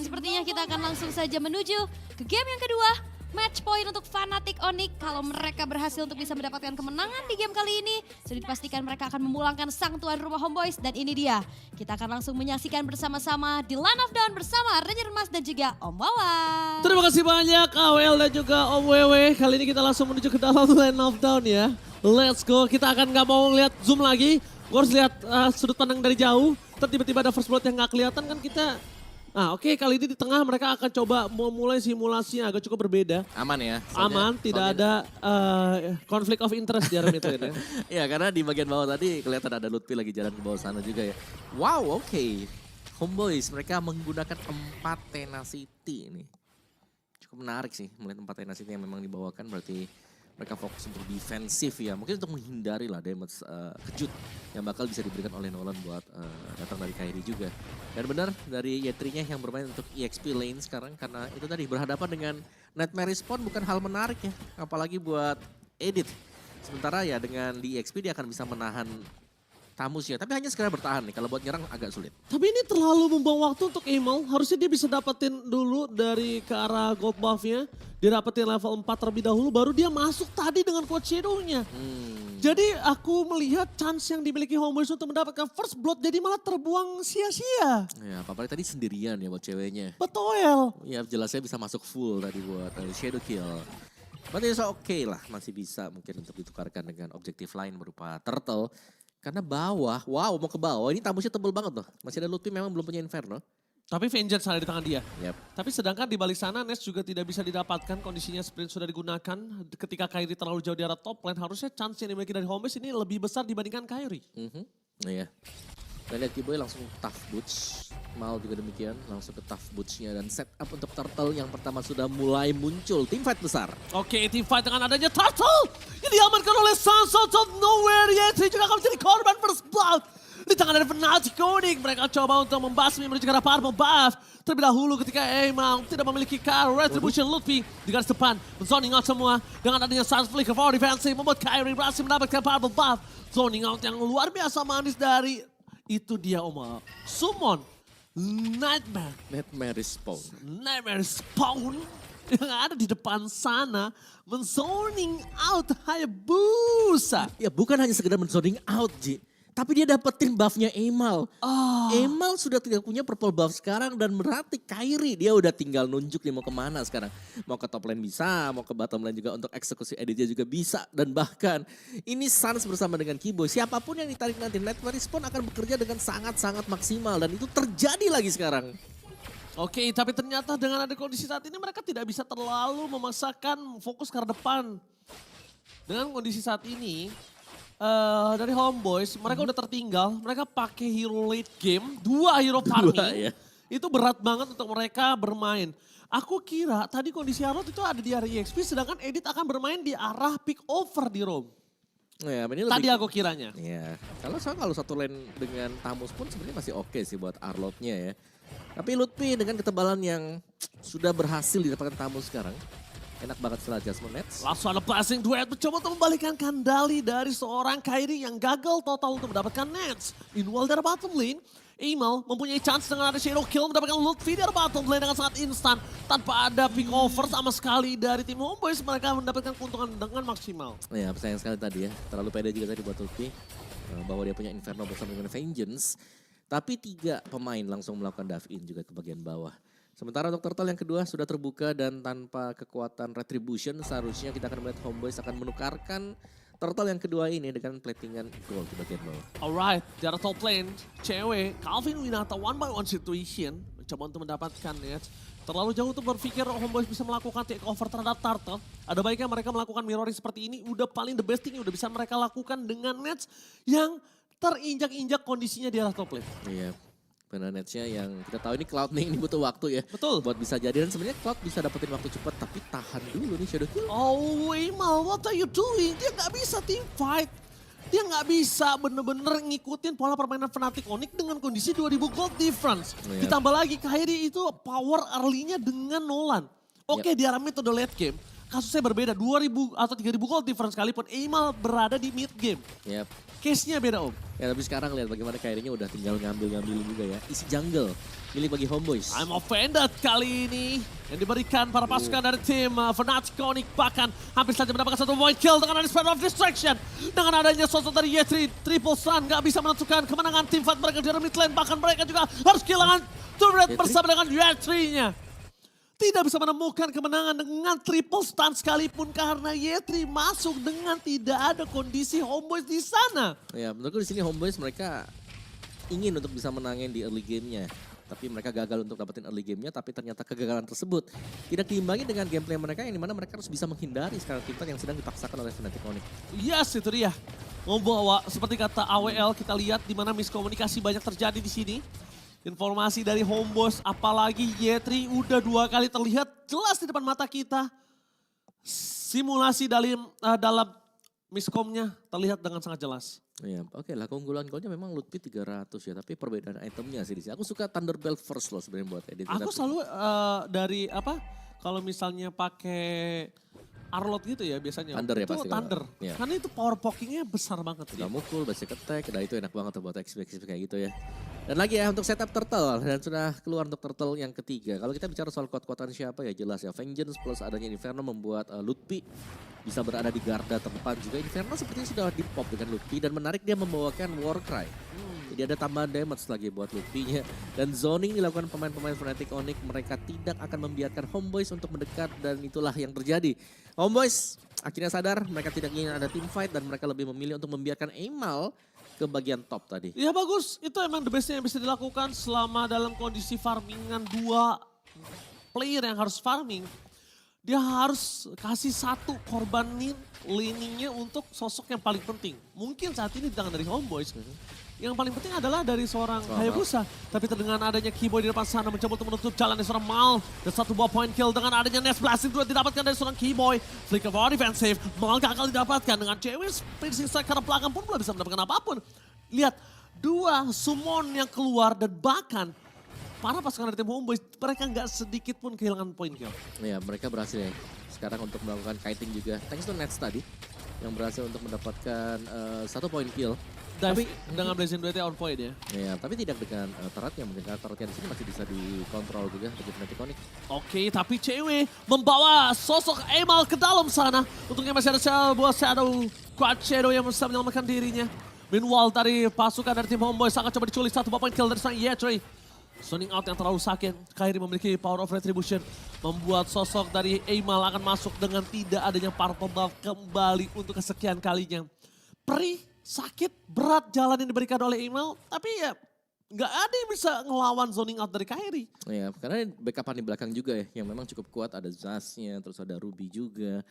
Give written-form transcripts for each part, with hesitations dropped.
sepertinya kita akan langsung saja menuju ke game yang kedua. Match point untuk Fnatic Onyx. Kalau mereka berhasil untuk bisa mendapatkan kemenangan di game kali ini, sudah dipastikan mereka akan memulangkan sang tuan rumah Homeboyz. Dan ini dia, kita akan langsung menyaksikan bersama-sama di Land of Dawn bersama Ranger Mas dan juga Om Wawan. Terima kasih banyak AWL dan juga Om Wewe. Kali ini kita langsung menuju ke dalam Land of Dawn ya. Let's go, kita akan nggak mau lihat zoom lagi. Gue harus lihat sudut pandang dari jauh. Terus tiba-tiba ada first blood yang nggak kelihatan kan kita. Oke, kali ini di tengah mereka akan coba memulai simulasinya agak cukup berbeda. Aman ya? Aman, tidak ada konflik of interest di area mid lane ya. Ya karena di bagian bawah tadi kelihatan ada Lutfi lagi jalan ke bawah sana juga ya. Wow, oke. Homeboyz mereka menggunakan 4 tenacity ini. Cukup menarik sih melihat 4 tenacity yang memang dibawakan, berarti mereka fokus untuk defensif ya. Mungkin untuk menghindari lah damage kejut yang bakal bisa diberikan oleh Nolan buat datang dari Kairi juga. Dan benar dari Y3-nya yang bermain untuk EXP lane sekarang, karena itu tadi berhadapan dengan Nightmare Respawn bukan hal menarik ya. Apalagi buat Edit. Sementara ya dengan di EXP dia akan bisa menahan Tamusnya, tapi hanya sekedar bertahan nih. Kalau buat nyerang agak sulit. Tapi ini terlalu membuang waktu untuk Emal. Harusnya dia bisa dapetin dulu dari ke arah gold buff-nya. Dia dapetin level 4 terlebih dahulu, baru dia masuk tadi dengan quad shadow-nya. Jadi aku melihat chance yang dimiliki Homeboyz untuk mendapatkan first blood jadi malah terbuang sia-sia. Ya, apalagi tadi sendirian ya buat ceweknya. Betul. Ya jelasnya bisa masuk full tadi buat shadow kill. Berarti oke lah, masih bisa mungkin untuk ditukarkan dengan objektif lain berupa turtle. Karena bawah, wow mau ke bawah, ini tamusnya tebel banget loh. Masih ada Lutfi memang belum punya Inferno. Tapi Vengeance ada di tangan dia. Yep. Tapi sedangkan di balik sana Ness juga tidak bisa didapatkan, kondisinya sprint sudah digunakan. Ketika Kairi terlalu jauh di arah top lane, harusnya chance yang dimiliki dari Homeboyz ini lebih besar dibandingkan Kairi. Iya. Kita lihat Kiboy langsung tough boots. Mal juga demikian, langsung ke tough boots-nya. Dan set up untuk turtle yang pertama sudah mulai muncul. Team fight besar. Oke, team fight dengan adanya turtle. Ini diamankan oleh Sons out of nowhere. Yetri juga akan menjadi korban first blood. Di tangan dari Fnatic Onyx, mereka coba untuk membasmi menuju ke arah purple buff. Terlebih dahulu ketika Emal tidak memiliki retribution Lutfi di garis depan. Zoning out semua dengan adanya Sans Flicker for defensive membuat Kairi berhasil mendapatkan purple buff. Zoning out yang luar biasa manis dari itu dia Oma. Summon Nightmare Respawn. Nightmare Spawn yang ada di depan sana menzoning out Hayabusa. Ya bukan hanya sekedar menzoning out Ji. Tapi dia dapetin buffnya Emal. Emal sudah tidak punya purple buff sekarang dan berarti Kairi dia udah tinggal nunjuk nih mau kemana sekarang. Mau ke top lane bisa, mau ke bottom lane juga untuk eksekusi EDJ juga bisa. Dan bahkan ini Sans bersama dengan Kiboy. Siapapun yang ditarik nanti Nightmare Respawn akan bekerja dengan sangat-sangat maksimal. Dan itu terjadi lagi sekarang. Oke, tapi ternyata dengan ada kondisi saat ini mereka tidak bisa terlalu memaksakan fokus ke arah depan. Dengan kondisi saat ini, dari Homeboyz, mereka udah tertinggal. Mereka pakai hero late game, 2 hero farming. Ya. Itu berat banget untuk mereka bermain. Aku kira tadi kondisi Arlot itu ada di area EXP, sedangkan Edit akan bermain di arah pick over di Rome. Ya, ini Tadi lebih, aku kiranya. ya, kalau satu lane dengan Tamus pun sebenarnya masih oke sih buat Arlotnya ya. Tapi Lutfi dengan ketebalan yang sudah berhasil didapatkan Tamus sekarang. Enak banget setelah adjustment nets. Langsung ada passing duet mencoba untuk membalikkan kendali dari seorang Kairi yang gagal total untuk mendapatkan nets. Meanwhile dari bottom lane, Emal mempunyai chance dengan ada shadow kill mendapatkan Lutfi dari bottom lane dengan sangat instan. Tanpa ada pick over sama sekali dari tim Homeboyz, mereka mendapatkan keuntungan dengan maksimal. Ya sayang sekali tadi ya, terlalu pede juga tadi buat Lutfi. Bahwa dia punya Inferno bersama dengan Vengeance. Tapi 3 pemain langsung melakukan dive in juga ke bagian bawah. Sementara untuk turtle yang kedua sudah terbuka dan tanpa kekuatan retribution seharusnya kita akan melihat Homeboyz akan menukarkan turtle yang kedua ini dengan platingan gold di bagian bawah. Alright, di arah top lane, cewek Calvin Winata 1-by-1 situation mencoba untuk mendapatkan nets. Terlalu jauh untuk berpikir Homeboyz bisa melakukan take over terhadap turtle. Ada baiknya mereka melakukan mirroring seperti ini, udah paling the best thing yang udah bisa mereka lakukan dengan nets yang terinjak-injak kondisinya di arah top lane. Iya. Benar netsnya yang kita tahu ini Cloud nih ini butuh waktu ya. Betul. Buat bisa jadi dan sebenarnya Cloud bisa dapetin waktu cepat tapi tahan dulu nih Shadow Kill. Oh Emal, what are you doing? Dia nggak bisa team fight. Dia nggak bisa bener-bener ngikutin pola permainan Fnatic Onyx dengan kondisi 2000 gold difference. Ditambah lagi Kairi itu power early-nya dengan Nolan. Oke, di arah metode late game. kasusnya berbeda. 2.000 atau 3.000 gold difference sekalipun Aimal berada di mid game. Yap. Case-nya beda om. Ya tapi sekarang lihat bagaimana Kairinya udah tinggal ngambil-ngambil juga ya. Isi jungle milik bagi Homeboys. I'm offended kali ini yang diberikan para pasukan dari tim Fnatic Onyx, bahkan hampir saja mendapatkan satu point kill dengan ada Spell of Distraction. Dengan adanya sosok dari Y3 triple stun gak bisa menentukan kemenangan tim fight mereka di mid lane, bahkan mereka juga harus kehilangan turret Y3? bersama dengan Y3-nya. Tidak bisa menemukan kemenangan dengan triple stun sekalipun karena Y3 masuk dengan tidak ada kondisi Homeboys di sana. Ya menurutku di sini Homeboys mereka ingin untuk bisa menangin di early game-nya. Tapi mereka gagal untuk dapetin early game-nya, tapi ternyata kegagalan tersebut tidak diimbangi dengan gameplay mereka yang dimana mereka harus bisa menghindari sekarang tim yang sedang dipaksakan oleh Fnatic Onyx. Yes, itu dia. Membawa seperti kata AWL, kita lihat di mana miskomunikasi banyak terjadi di sini. Informasi dari Homeboys, apalagi Y3 udah 2 kali terlihat jelas di depan mata kita. Simulasi dalam miskomnya terlihat dengan sangat jelas. Ya, oke lah keunggulan golnya memang Lutfi 300 ya, tapi perbedaan itemnya sih di sini. Aku suka Thunderbell first loh sebenarnya buat edit. Aku selalu dari kalau misalnya pakai Arlot gitu ya biasanya. Thunder ya itu pasti. Thunder. Ya. Karena itu power pokingnya besar banget. Udah mukul, basic attack, udah itu enak banget tuh buat XP kayak gitu ya. Dan lagi ya untuk setup turtle, dan sudah keluar untuk turtle yang ketiga. Kalau kita bicara soal kuat-kuatan siapa ya jelas ya. Vengeance plus adanya Inferno membuat Lutfi bisa berada di garda terdepan juga. Inferno sepertinya sudah di pop dengan Lutfi dan menarik dia membawakan Warcry. Jadi ada tambahan damage lagi buat Lutfi-nya. Dan zoning dilakukan pemain-pemain Fnatic Onyx, mereka tidak akan membiarkan Homeboys untuk mendekat dan itulah yang terjadi. Homeboys akhirnya sadar mereka tidak ingin ada team fight dan mereka lebih memilih untuk membiarkan Aimal ke bagian top tadi. Ya bagus, itu emang the bestnya yang bisa dilakukan selama dalam kondisi farmingan 2 player yang harus farming. Dia harus kasih satu korban laningnya untuk sosok yang paling penting. Mungkin saat ini di tangan dari Homeboys. Yang paling penting adalah dari seorang Hayabusa. Tapi terdengar adanya Keyboy di depan sana mencoba untuk menutup jalan dari seorang Mal. Dan satu buah point kill dengan adanya Nest Blasting juga didapatkan dari seorang Keyboy. Flicker for defensive, Mal gagal didapatkan dengan cewek piercing strike karena belakang pun belum bisa mendapatkan apapun. Lihat, 2 summon yang keluar dan bahkan para pasukan dari tim Homeboys mereka nggak sedikit pun kehilangan point kill. Ya mereka berhasil ya sekarang untuk melakukan kiting juga. Thanks to Nets tadi yang berhasil untuk mendapatkan 1 point kill. Tapi dengan Blazing Duet on point ya. Ya, tapi tidak dengan turretnya, mungkin karena turretnya di sini masih bisa dikontrol juga bagi Fnatic Onyx. Oke, tapi cewek membawa sosok Aimal ke dalam sana. Untungnya masih ada sebuah Shadow, Quad Shadow yang bisa menyelamatkan dirinya. Meanwhile dari pasukan dari tim Homeboys akan coba diculik 1 point kill dari sang Y3. Zoning out yang terlalu sakit, Kairi memiliki power of retribution. Membuat sosok dari Aimal akan masuk dengan tidak adanya purple buff kembali untuk kesekian kalinya. Perih, sakit, berat jalan yang diberikan oleh Aimal, tapi ya nggak ada yang bisa ngelawan zoning out dari Kairi. Ya, karena backupan di belakang juga ya, yang memang cukup kuat. Ada Zaz-nya, terus ada Ruby juga.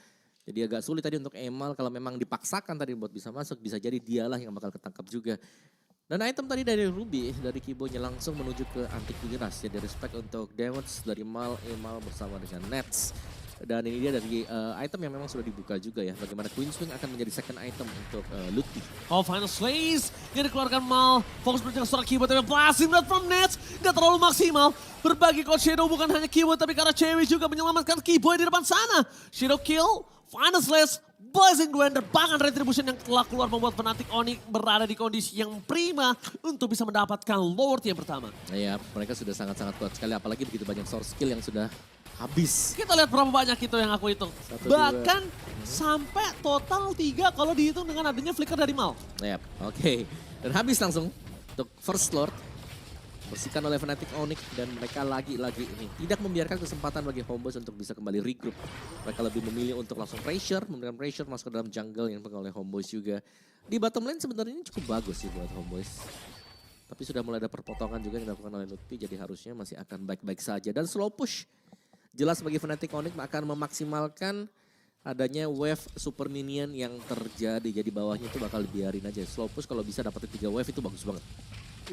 Jadi agak sulit tadi untuk Aimal kalau memang dipaksakan tadi buat bisa masuk, bisa jadi dialah yang bakal ketangkap juga. Dan item tadi dari Ruby, dari Keyboy-nya langsung menuju ke Antivirus. Jadi respect untuk damage dari Aimal bersama dengan Nets. Dan ini dia dari item yang memang sudah dibuka juga ya. Bagaimana Queenswing akan menjadi second item untuk Lutfi. Oh, final slays yang dikeluarkan Mal. Fokus berjalan seorang Keyboy tapi blasting blood from Nets. Gak terlalu maksimal. Berbagi Cold Shadow bukan hanya Keyboy tapi karena cewek juga menyelamatkan Keyboy di depan sana. Shadow kill, final slays, Blazing Duender, bahkan Retribution yang telah keluar membuat Fnatic Onyx berada di kondisi yang prima untuk bisa mendapatkan Lord yang pertama. Ya, mereka sudah sangat-sangat kuat sekali. Apalagi begitu banyak source skill yang sudah habis. Kita lihat berapa banyak itu yang aku hitung. 1, Bahkan sampai total 3 kalau dihitung dengan adanya flicker dari Mal. Yap, oke. Dan habis langsung untuk first Lord. Bersihkan oleh Fnatic Onyx dan mereka lagi-lagi ini tidak membiarkan kesempatan bagi Homeboys untuk bisa kembali regroup. Mereka lebih memilih untuk langsung pressure, memberikan pressure masuk ke dalam jungle yang dipegang oleh Homeboys juga. Di bottom lane sebenarnya ini cukup bagus sih buat Homeboys. Tapi sudah mulai ada perpotongan juga yang dilakukan oleh Lutfi, jadi harusnya masih akan baik-baik saja. Dan slow push, jelas bagi Fnatic Onyx akan memaksimalkan adanya wave super minion yang terjadi. Jadi bawahnya itu bakal dibiarin aja. Slow push kalau bisa dapetin 3 wave itu bagus banget.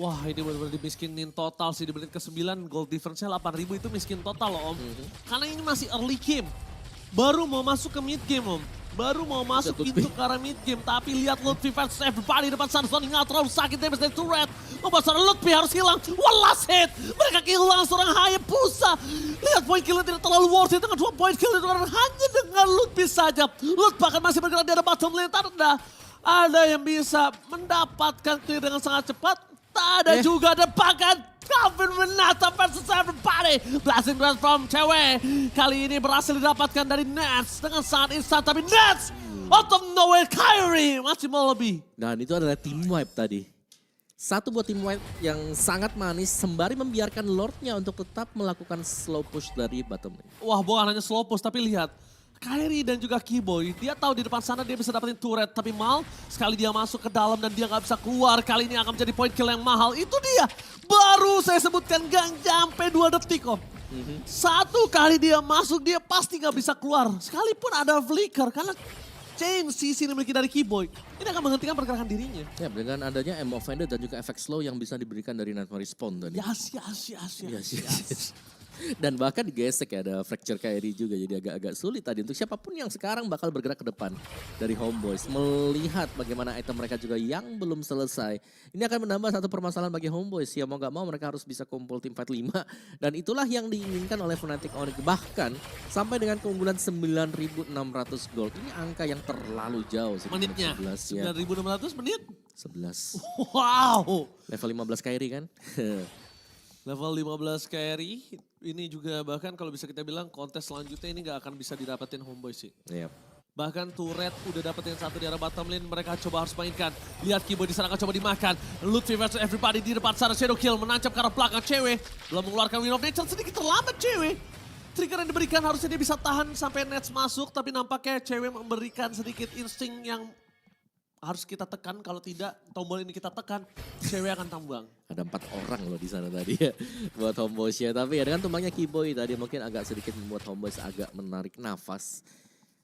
Wah, ini benar-benar dimiskinin total sih di menit ke-9. Gold difference-nya 8.000 itu miskin total loh Om. Karena ini masih early game. Baru mau masuk ke mid game Om. Baru mau masuk pintu ke arah mid game. Tapi lihat Lutfi versus everybody depan sana. Zoning out terlalu sakit damage dari turret. Membuat seorang Lutfi harus hilang. One last hit. Mereka kehilangan seorang Hayabusa. Lihat point kill tidak terlalu worth it dengan 2 point kill itu hanya dengan dengan Lutfi saja. Lutfi bahkan masih bergerak di arah bottom lane. Ada yang bisa mendapatkan clear dengan sangat cepat. Tak ada juga, dan bahkan Calvin Renata versus everybody. Blessing Grand from cewek. Kali ini berhasil didapatkan dari Nets dengan sangat instan. Tapi Nets out of nowhere, Kyrie masih mau lebih. Dan itu adalah team wipe tadi. Satu buat team wipe yang sangat manis sembari membiarkan Lordnya untuk tetap melakukan slow push dari bottom lane. Wah, bukan hanya slow push, tapi lihat. Kyrie dan juga Keyboy, dia tahu di depan sana dia bisa dapetin turret. Tapi Mal, sekali dia masuk ke dalam dan dia nggak bisa keluar. Kali ini akan menjadi point kill yang mahal. Itu dia, baru saya sebutkan gak sampai 2 detik kok. Satu kali dia masuk, dia pasti nggak bisa keluar. Sekalipun ada flicker, karena chain CC dimiliki dari Keyboy. Ini akan menghentikan pergerakan dirinya. Ya, dengan adanya M offender dan juga efek slow yang bisa diberikan dari Nightmare Respawn tadi. Yes. Dan bahkan digesek ya, ada fracture Kyrie juga, jadi agak-agak sulit tadi untuk siapapun yang sekarang bakal bergerak ke depan dari Homeboys. Melihat bagaimana item mereka juga yang belum selesai. Ini akan menambah satu permasalahan bagi Homeboys. Ya mau gak mau mereka harus bisa kumpul tim fight 5. Dan itulah yang diinginkan oleh Fnatic Onyx. Bahkan sampai dengan keunggulan 9.600 gold. Ini angka yang terlalu jauh sih. Menitnya, 11, ya. 9.600 menit. 11. Wow. Level 15 Kyrie kan. Level 15 carry, ini juga bahkan kalau bisa kita bilang kontes selanjutnya ini gak akan bisa didapetin Homeboys sih. Yep. Bahkan turret udah dapetin satu di arah bottom lane, mereka coba harus mainkan. Lihat Keyboy di sana akan coba dimakan. Lutfi versus everybody di depan sana, Shadow Kill menancap ke arah belakang cewek. Belum mengeluarkan Wind of Nature, sedikit terlambat cewek. Trigger yang diberikan harusnya dia bisa tahan sampai Nets masuk, tapi nampaknya cewek memberikan sedikit insting yang harus kita tekan, kalau tidak tombol ini kita tekan, cewek akan tambang. Ada 4 orang loh di sana tadi ya buat Homeboys ya. Tapi ya dengan tumbangnya Keyboy tadi mungkin agak sedikit membuat Homeboys agak menarik nafas.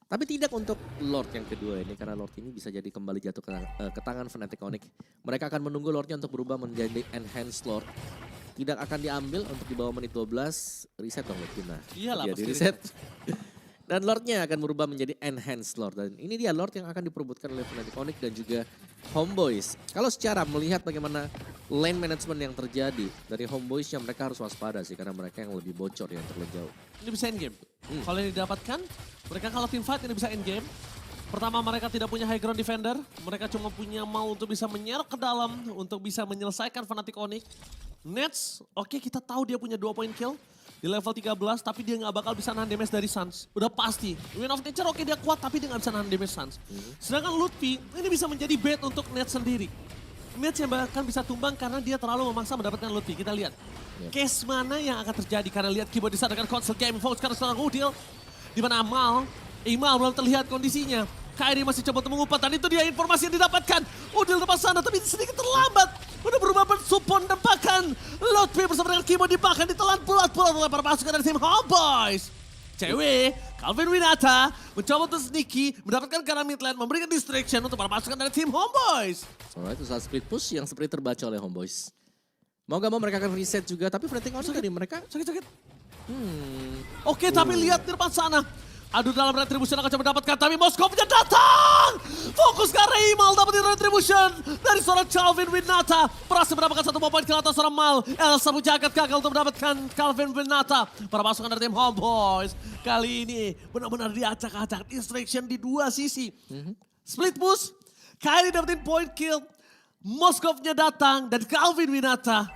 Tapi tidak untuk Lord yang kedua ini, karena Lord ini bisa jadi kembali jatuh ke tangan Fnatic Onyx. Mereka akan menunggu Lordnya untuk berubah menjadi Enhanced Lord. Tidak akan diambil untuk di bawah menit 12, reset dong Lord. Nah, Iyalah dia pasti di reset. Dan Lordnya akan berubah menjadi Enhanced Lord. Dan ini dia Lord yang akan diperebutkan oleh Fnatic Onyx dan juga Homeboys. Kalau secara melihat bagaimana lane management yang terjadi dari Homeboys, yang mereka harus waspada sih. Karena mereka yang lebih bocor yang terlalu jauh. Ini bisa end game. Kalau yang didapatkan, mereka kalau team fight ini bisa end game. Pertama, mereka tidak punya high ground defender. Mereka cuma punya mau untuk bisa menyerok ke dalam, untuk bisa menyelesaikan Fnatic Onyx. Nets, oke, kita tahu dia punya 2 point kill di level 13, tapi dia nggak bakal bisa nahan damage dari Suns. Udah pasti. Wind of Nature oke dia kuat, tapi dia nggak bisa nahan damage Suns. Sedangkan Lutfi, ini bisa menjadi bait untuk Nets sendiri. Nets yang bahkan bisa tumbang karena dia terlalu memaksa mendapatkan Lutfi. Kita lihat. Case mana yang akan terjadi, karena lihat Keyboard di sana dengan Console Game Fox karena seorang Udil. Di mana Imal belum terlihat kondisinya. Kyrie masih coba untuk mengumpat, dan itu dia informasi yang didapatkan. Udil depan sana, tapi sedikit terlambat. Udah berubah bersupon dan bahkan Lutfi bersama dengan Keyboard dibahkan ditelan bulat-bulat oleh para pasukan dari tim Homeboys. Cewek, Calvin Renata mencoba untuk sneaky, mendapatkan ke arah mid lane, memberikan distraction untuk para pasukan dari tim Homeboys. Alright, itu saat split push yang seperti terbaca oleh Homeboys. Mau gak mau mereka akan reset juga, tapi Fnatic Onyx tadi mereka... Sakit. Oke, tapi lihat di depan sana. Aduh, dalam retribution akan coba dapatkan, tapi Moskovnya datang! Fokus ke Reimal, dapetin retribution dari seorang Calvin Renata. Berhasil mendapatkan 1 point kill atas seorang Mal. Elsa Pujagat gagal untuk mendapatkan Calvin Renata. Para pasukan dari tim Homeboys kali ini benar-benar diacak-acak. Distraction di 2 sisi. Split push, Kyrie dapetin point kill. Moskovnya datang dan Calvin Renata.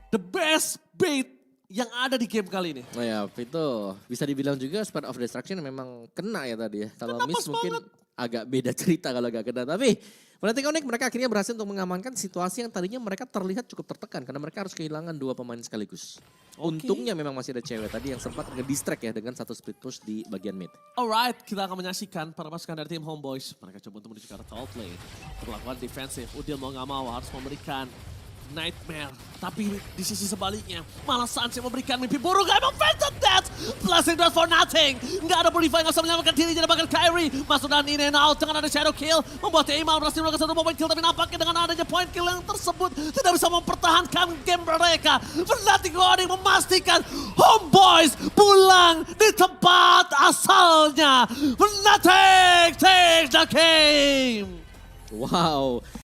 The best bait yang ada di game kali ini. Oh ya, itu bisa dibilang juga Spread of Destruction memang kena ya tadi ya. Kalau Miss mungkin agak beda cerita kalau gak kena. Tapi Fnatic Onyx mereka akhirnya berhasil untuk mengamankan situasi yang tadinya mereka terlihat cukup tertekan. Karena mereka harus kehilangan 2 pemain sekaligus. Untungnya memang masih ada cewek tadi yang sempat nge-distract ya dengan 1 split push di bagian mid. Alright, kita akan menyaksikan para pasukan dari tim Homeboys. Mereka coba untuk menuju ke arah top lane. Perlakuan defensif, Udil mau gak mau harus memberikan Nightmare. Tapi di sisi sebaliknya, malah Suns yang memberikan mimpi buruk. Emang Phantom Death, blessing does for nothing. Nggak ada Purify, nggak bisa menyelamatkan dirinya. Bahkan Kyrie masuk dan in and out dengan ada Shadow Kill. Membuat Imal berhasil melakukan 1 point kill. Tapi nampaknya dengan adanya point kill yang tersebut tidak bisa mempertahankan game mereka. Fnatic Onyx memastikan Homeboys pulang di tempat asalnya. Fnatic takes the game. Wow,